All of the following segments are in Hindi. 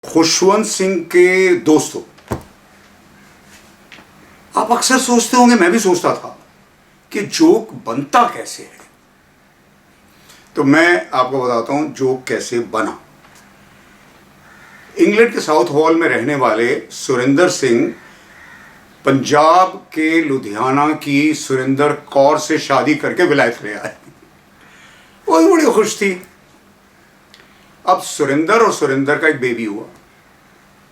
खुशवंत सिंह के दोस्त हो। आप अक्सर सोचते होंगे, मैं भी सोचता था कि जोक बनता कैसे है। तो मैं आपको बताता हूं जोक कैसे बना। इंग्लैंड के साउथ हॉल में रहने वाले सुरेंद्र सिंह पंजाब के लुधियाना की सुरेंद्र कौर से शादी करके विलायत ले आए। वो भी बड़ी खुश थी। अब सुरेंद्र और सुरेंद्र का एक बेबी हुआ।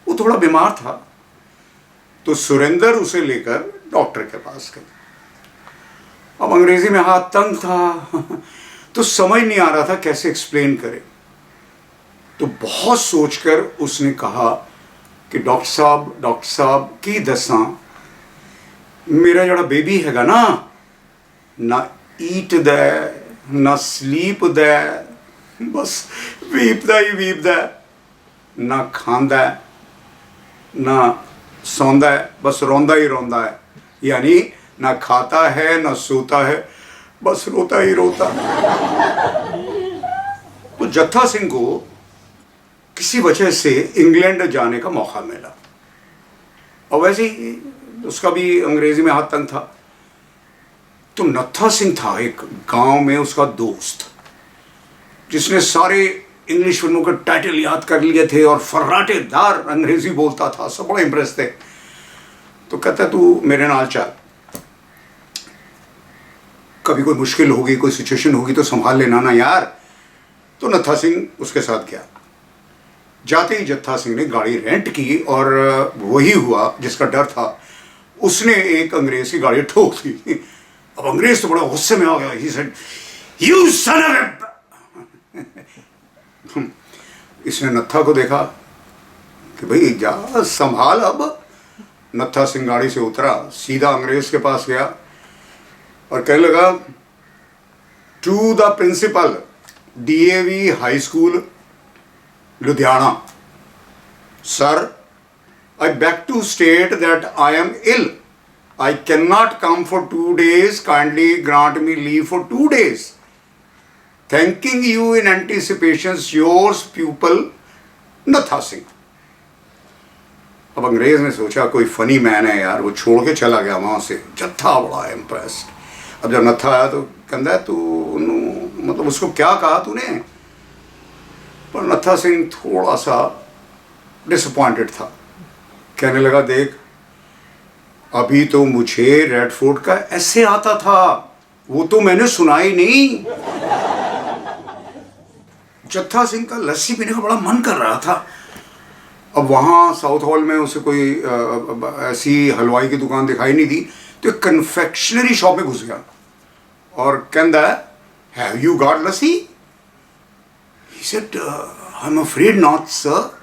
वो थोड़ा बीमार था, तो सुरेंद्र उसे लेकर डॉक्टर के पास गए। अब अंग्रेजी में हाथ तंग था तो समझ नहीं आ रहा था कैसे एक्सप्लेन करे। तो बहुत सोचकर उसने कहा कि डॉक्टर साहब की दसा मेरा जड़ा बेबी हैगा ना ईट दै ना स्लीप दै, बस वीपदा ही वीपदा, ना खांदा ना सौंदा है, बस रोंदा ही रोंदा है। यानी ना खाता है ना सोता है, बस रोता ही रोता। तो जत्था सिंह को किसी वजह से इंग्लैंड जाने का मौका मिला, और वैसे ही उसका भी अंग्रेजी में हाथ तंग था। तो नत्था सिंह था एक गांव में उसका दोस्त, जिसने सारे इंग्लिश फिल्मों के टाइटल याद कर लिए थे और फर्राटेदार अंग्रेजी बोलता था। सब बड़े इंप्रेस थे। तो कहता तू मेरे नाल चल, कभी कोई मुश्किल होगी, कोई सिचुएशन होगी तो संभाल लेना ना यार। तो नत्था सिंह उसके साथ गया। जाते ही जत्था सिंह ने गाड़ी रेंट की और वही हुआ जिसका डर था। उसने एक अंग्रेज की गाड़ी ठोक दी। अब अंग्रेज तो बड़ा गुस्से में आ गया। He said you son of a. इसने नत्था को देखा कि भाई जा संभाल। अब नत्था सिंह गाड़ी से उतरा, सीधा अंग्रेज के पास गया और कहने लगा to the principal DAV high school Ludhiana, sir I beg to state that I am ill. I cannot come for 2 days. Kindly grant me leave for 2 days. Thanking you in anticipation, yours pupil नत्था सिंह। अब अंग्रेज ने सोचा कोई फनी मैन है यार, वो छोड़ के चला गया वहां से। जत्था बड़ा इम्प्रेस्ड। अब जब नत्था आया तो कहता तू मतलब उसको क्या कहा तूने? पर नत्था सिंह थोड़ा सा डिसअपॉइंटेड था। कहने लगा देख, अभी तो मुझे रेड फोर्ट का ऐसे आता था, वो तो मैंने सुना ही नहीं। जत्था सिंह का लस्सी पीने का बड़ा मन कर रहा था। अब वहां साउथ हॉल में उसे कोई ऐसी हलवाई की दुकान दिखाई नहीं दी, तो एक कन्फेक्शनरी शॉप में घुस गया और कहता है have you got lassi? He said I am afraid not sir,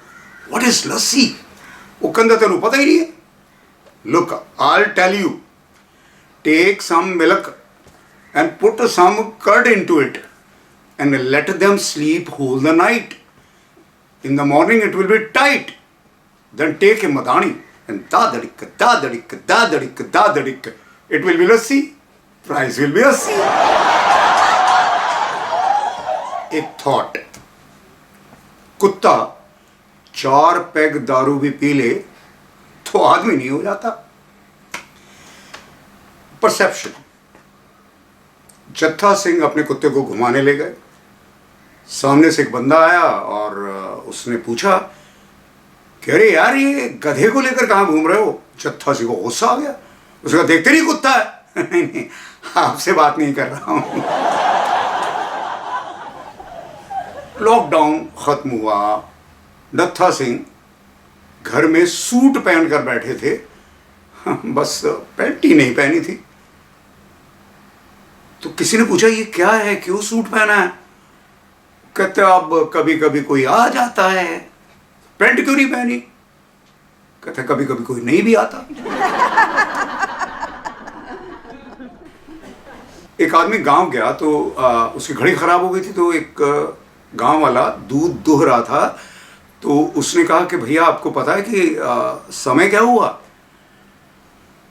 what is lassi? वो कहता तेन पता ही नहीं है। Look I tell you, take some milk and put some curd into it and let them sleep whole the night. In the morning it will be tight, then take a madhani and दादड़िक दादड़िक दादड़िक दादड़िक, it will be lassi, price will be lassi. एक थॉट, कुत्ता 4 पैग दारू भी पी ले तो आदमी नहीं हो जाता। परसेप्शन। जत्था सिंह अपने कुत्ते को घुमाने ले गए। सामने से एक बंदा आया और उसने पूछा कि अरे यार ये गधे को लेकर कहां घूम रहे हो? जत्था सिंह को गुस्सा आ गया। उसने कहा देखते नहीं कुत्ता है। नहीं, आपसे बात नहीं कर रहा हूं। लॉकडाउन खत्म हुआ। नत्था सिंह घर में सूट पहनकर बैठे थे, बस पैंट ही नहीं पहनी थी। तो किसी ने पूछा ये क्या है, क्यों सूट पहना है? कहते अब कभी कभी कोई आ जाता है, पैंट क्यों नहीं पहनी? कहते कभी कभी कोई नहीं भी आता। एक आदमी गांव गया तो उसकी घड़ी खराब हो गई थी, तो एक गांव वाला दूध दुह रहा था। तो उसने कहा कि भैया आपको पता है कि समय क्या हुआ?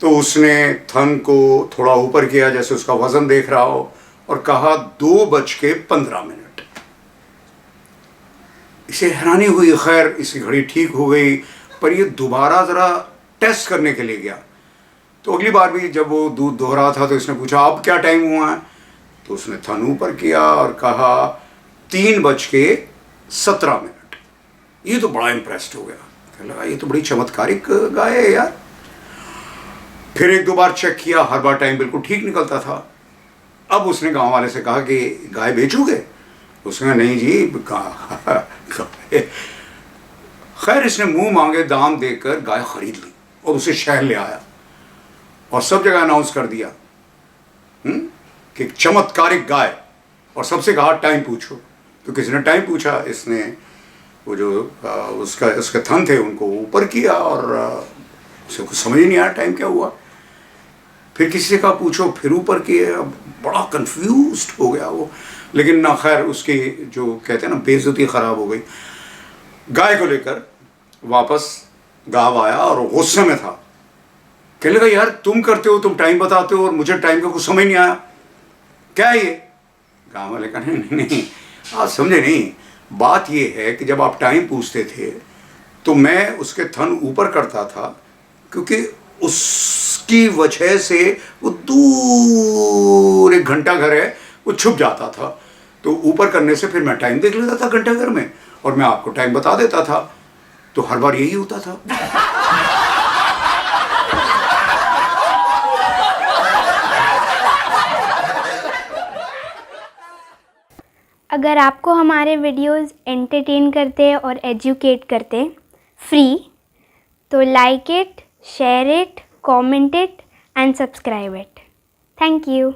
तो उसने थन को थोड़ा ऊपर किया जैसे उसका वजन देख रहा हो और कहा 2:15। इसे हैरानी हुई। खैर इसकी घड़ी ठीक हो गई, पर ये दोबारा ज़रा टेस्ट करने के लिए गया। तो अगली बार भी जब वो दूध दोह रहा था तो इसने पूछा अब क्या टाइम हुआ है, तो उसने थन ऊपर किया और कहा 3:17। ये तो बड़ा इम्प्रेस्ड हो गया, कहने लगा ये तो बड़ी चमत्कारिक गाय है यार। फिर एक दो बार चेक किया, हर बार टाइम बिल्कुल ठीक निकलता था। अब उसने गांव वाले से कहा कि गाय बेचोगे? उसने कहा नहीं जी खैर इसने मुंह मांगे दाम देकर गाय खरीद ली और उसे शहर ले आया और सब जगह अनाउंस कर दिया कि चमत्कारिक गाय, और सबसे कहा टाइम पूछो। तो किसी ने टाइम पूछा, इसने वो जो उसके थन थे उनको ऊपर किया और उसे कुछ समझ ही नहीं आया टाइम क्या हुआ। फिर किसी से कहा पूछो, फिर ऊपर किए, बड़ा कंफ्यूज्ड हो गया वो। लेकिन ना खैर उसकी जो कहते हैं ना बेइज्जती ख़राब हो गई। गाय को लेकर वापस गाँव आया और गुस्से में था, कहने लगा यार तुम करते हो, तुम टाइम बताते हो और मुझे टाइम का कुछ समझ नहीं आया, क्या है ये? गाँव वाले कहा नहीं नहीं आप समझे नहीं, बात ये है कि जब आप टाइम पूछते थे तो मैं उसके थन ऊपर करता था क्योंकि उसकी वजह से वो दूर एक घंटा घर है वो छुप जाता था, तो ऊपर करने से फिर मैं टाइम देख लेता था घंटा घर में और मैं आपको टाइम बता देता था। तो हर बार यही होता था। अगर आपको हमारे वीडियोस एंटरटेन करते और एजुकेट करते फ्री, तो like it, share it, comment it and subscribe it. Thank you.